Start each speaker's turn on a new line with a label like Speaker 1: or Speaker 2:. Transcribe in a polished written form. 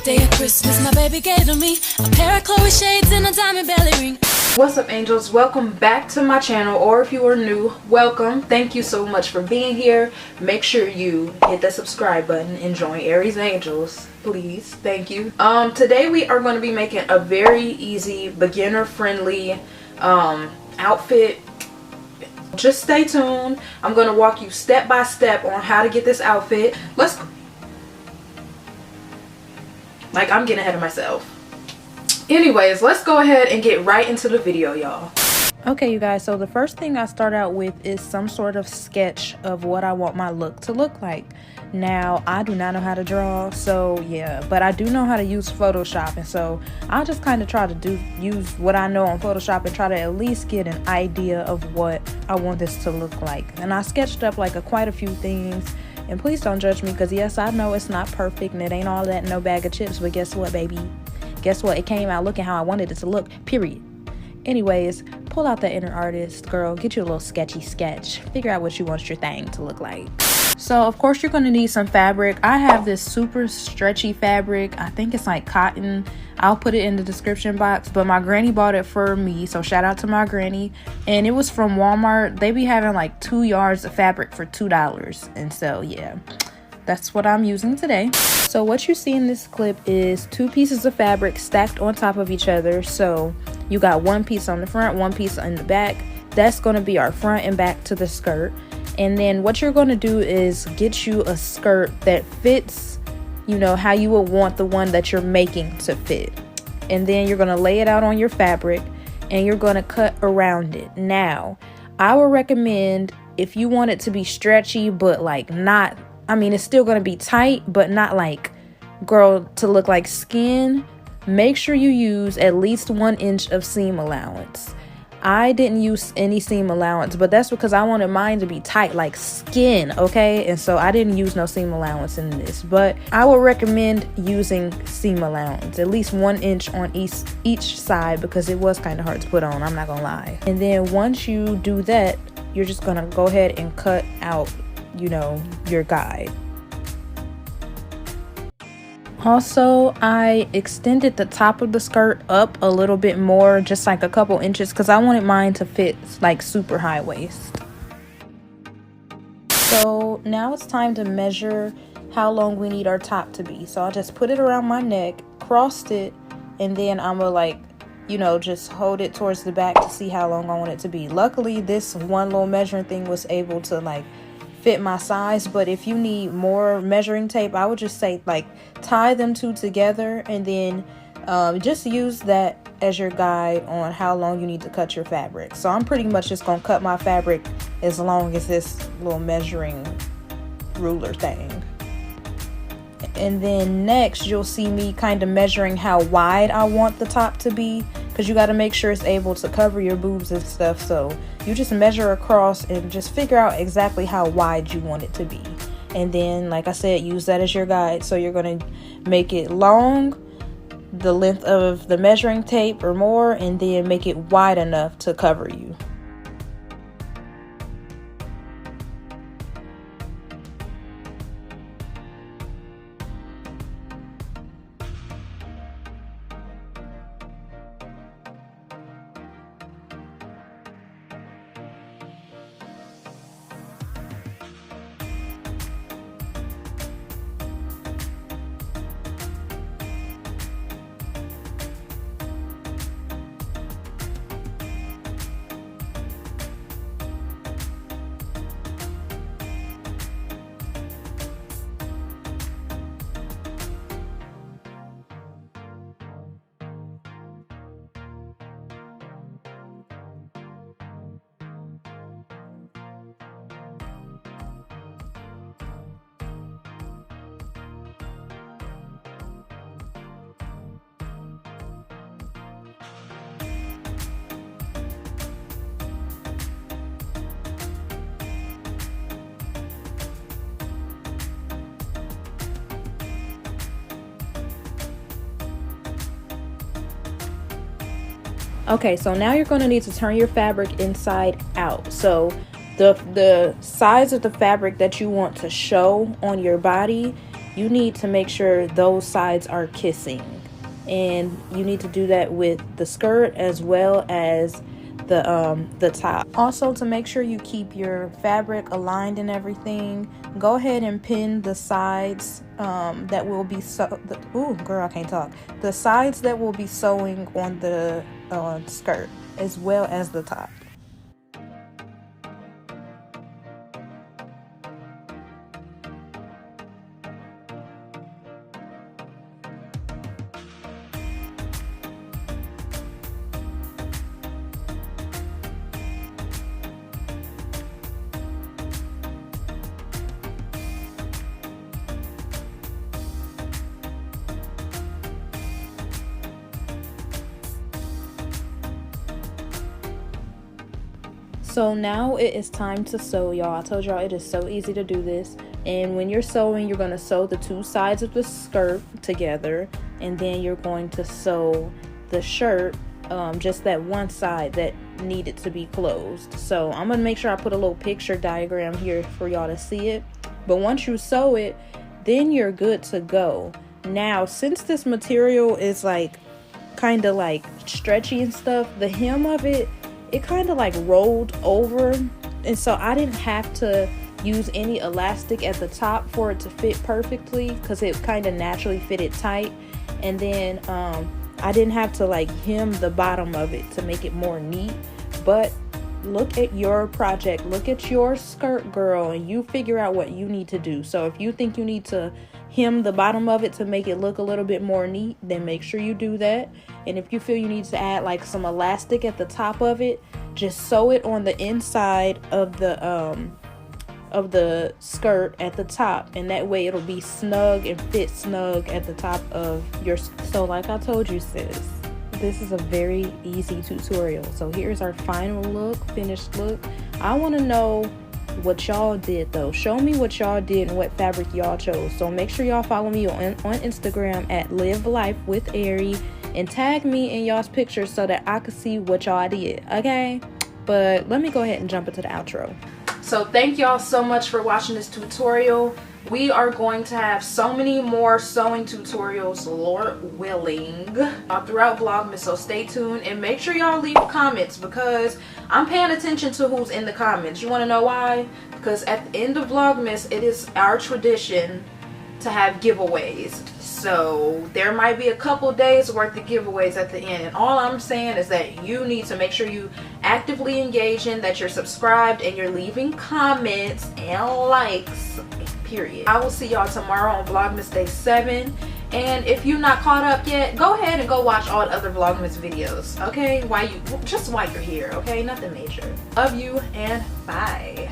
Speaker 1: Day of Christmas, my baby gave to me a pair of Chloe shades and a diamond belly ring.
Speaker 2: What's up, angels? Welcome back to my channel, or if you are new, welcome. Thank you so much for being here. Make sure you hit the subscribe button and join Aries Angels, please. Thank you. Today we are going to be making a very easy, beginner friendly outfit. Just stay tuned. I'm going to walk you step by step on how to get this outfit. I'm getting ahead of myself. Anyways, let's go ahead and get right into the video, y'all. Okay, you guys, so the first thing I start out with is some sort of sketch of what I want my look to look like. Now, I do not know how to draw, so yeah, but I do know how to use Photoshop, and so I'll just kind of try to use what I know on Photoshop and try to at least get an idea of what I want this to look like. And I sketched up quite a few things. And please don't judge me, because yes, I know it's not perfect and it ain't all that no bag of chips, but guess what, baby? Guess what? It came out looking how I wanted it to look, period. Anyways, pull out the inner artist, girl. Get you a little sketchy sketch. Figure out what you want your thing to look like. So, of course, you're going to need some fabric. I have this super stretchy fabric. I think it's like cotton. I'll put it in the description box, but my granny bought it for me, so shout out to my granny. And it was from Walmart. They be having like 2 yards of fabric for $2, and so yeah, that's what I'm using today. So what you see in this clip is 2 pieces of fabric stacked on top of each other. So you got 1 piece on the front, 1 piece on the back. That's going to be our front and back to the skirt. And then what you're going to do is get you a skirt that fits, you know, how you would want the one that you're making to fit. And then you're going to lay it out on your fabric and you're going to cut around it. Now, I would recommend, if you want it to be stretchy, but not, I mean, it's still going to be tight, but not girl, to look like skin, make sure you use at least 1 inch of seam allowance. I didn't use any seam allowance, but that's because I wanted mine to be tight like skin, okay? And so I didn't use no seam allowance in this, but I would recommend using seam allowance, at least 1 inch on each side, because it was kind of hard to put on, I'm not gonna lie. And then once you do that, you're just gonna go ahead and cut out, you know, your guide. Also, I extended the top of the skirt up a little bit more, just like a couple inches, because I wanted mine to fit like super high waist. So now it's time to measure how long we need our top to be. So I just put it around my neck, crossed it, and then I'm gonna just hold it towards the back to see how long I want it to be. Luckily, this one little measuring thing was able to fit my size, but if you need more measuring tape, I would just say tie them 2 together, and then just use that as your guide on how long you need to cut your fabric. So I'm pretty much just gonna cut my fabric as long as this little measuring ruler thing. And then next you'll see me kind of measuring how wide I want the top to be, because you got to make sure it's able to cover your boobs and stuff. So you just measure across and just figure out exactly how wide you want it to be. And then, like I said, use that as your guide. So you're going to make it long, the length of the measuring tape or more, and then make it wide enough to cover you. Okay, so now you're going to need to turn your fabric inside out. So the size of the fabric that you want to show on your body you need to make sure those sides are kissing, and you need to do that with the skirt as well as the top. Also, to make sure you keep your fabric aligned and everything, go ahead and pin the sides that will be the sides that will be sewing on the skirt as well as the top. So now it is time to sew, y'all. I told y'all it is so easy to do this. And when you're sewing, you're going to sew the two sides of the skirt together, and then you're going to sew the shirt, just that one side that needed to be closed. So I'm going to make sure I put a little picture diagram here for y'all to see it. But once you sew it, then you're good to go. Now, since this material is like kind of like stretchy and stuff, the hem of it kind of like rolled over, and so I didn't have to use any elastic at the top for it to fit perfectly, because it kind of naturally fitted tight. And then I didn't have to like hem the bottom of it to make it more neat. But look at your project, look at your skirt, girl, and you figure out what you need to do. So if you think you need to hem the bottom of it to make it look a little bit more neat, then make sure you do that. And if you feel you need to add like some elastic at the top of it, just sew it on the inside of the skirt at the top, and that way it'll be snug and fit snug at the top of your. So like I told you, sis, this is a very easy tutorial. So here's our final look, finished look. I want to know what y'all did though. Show me what y'all did and what fabric y'all chose. So make sure y'all follow me on Instagram at LiveLifeWithAri and tag me in y'all's pictures so that I can see what y'all did, okay? But let me go ahead and jump into the outro. So thank y'all so much for watching this tutorial. We are going to have so many more sewing tutorials, Lord willing, throughout Vlogmas, so stay tuned and make sure y'all leave comments, because I'm paying attention to who's in the comments. You want to know why? Because at the end of Vlogmas, it is our tradition to have giveaways. So there might be a couple days worth of giveaways at the end, and all I'm saying is that you need to make sure you actively engage in, that you're subscribed, and you're leaving comments and likes, period. I will see y'all tomorrow on Vlogmas Day 7, and if you're not caught up yet, go ahead and go watch all the other Vlogmas videos, okay? Just while you're here, okay? Nothing major. Love you, and bye.